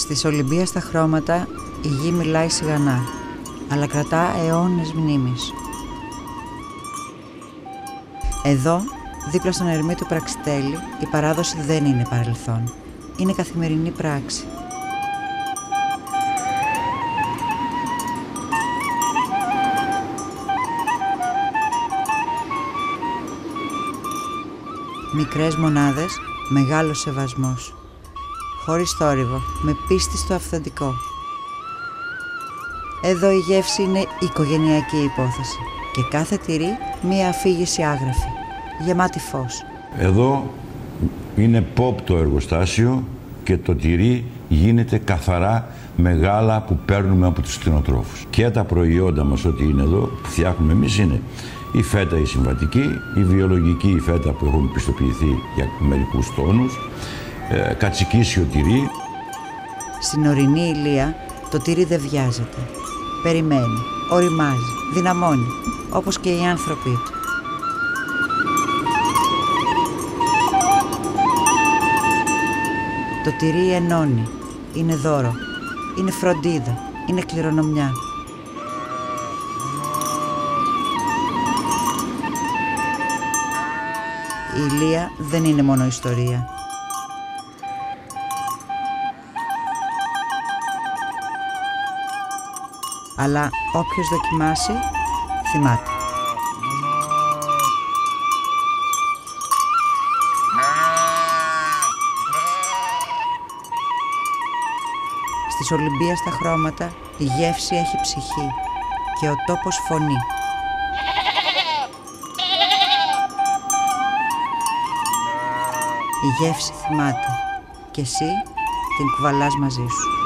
Στις Ολυμπία στα χρώματα η γη μιλάει σιγανά, αλλά κρατά αιώνες μνήμης. Εδώ, δίπλα στον ερμή του Πραξιτέλη, η παράδοση δεν είναι παρελθόν. Είναι καθημερινή πράξη. Μικρές μονάδες, μεγάλος σεβασμός. Χωρίς θόρυβο, με πίστη στο αυθεντικό. Εδώ η γεύση είναι οικογενειακή υπόθεση και κάθε τυρί μία αφήγηση άγραφη, γεμάτη φως. Εδώ είναι pop το εργοστάσιο και το τυρί γίνεται καθαρά μεγάλα που παίρνουμε από τους κτηνοτρόφους. Και τα προϊόντα μας, ό,τι είναι εδώ, που φτιάχνουμε εμείς, είναι η φέτα η συμβατική, η βιολογική η φέτα που έχουν πιστοποιηθεί για μερικούς τόνους, κατσικίσιο τυρί. Στην ορεινή Ηλία το τυρί δεν βιάζεται. Περιμένει, οριμάζει, δυναμώνει, όπως και οι άνθρωποι του. Το τυρί ενώνει, είναι δώρο, είναι φροντίδα, είναι κληρονομιά. Η Ηλία δεν είναι μόνο ιστορία. Αλλά όποιος δοκιμάσει, θυμάται. Στις Ολυμπία στα χρώματα η γεύση έχει ψυχή και ο τόπος φωνή. Η γεύση θυμάται και εσύ την κουβαλάς μαζί σου.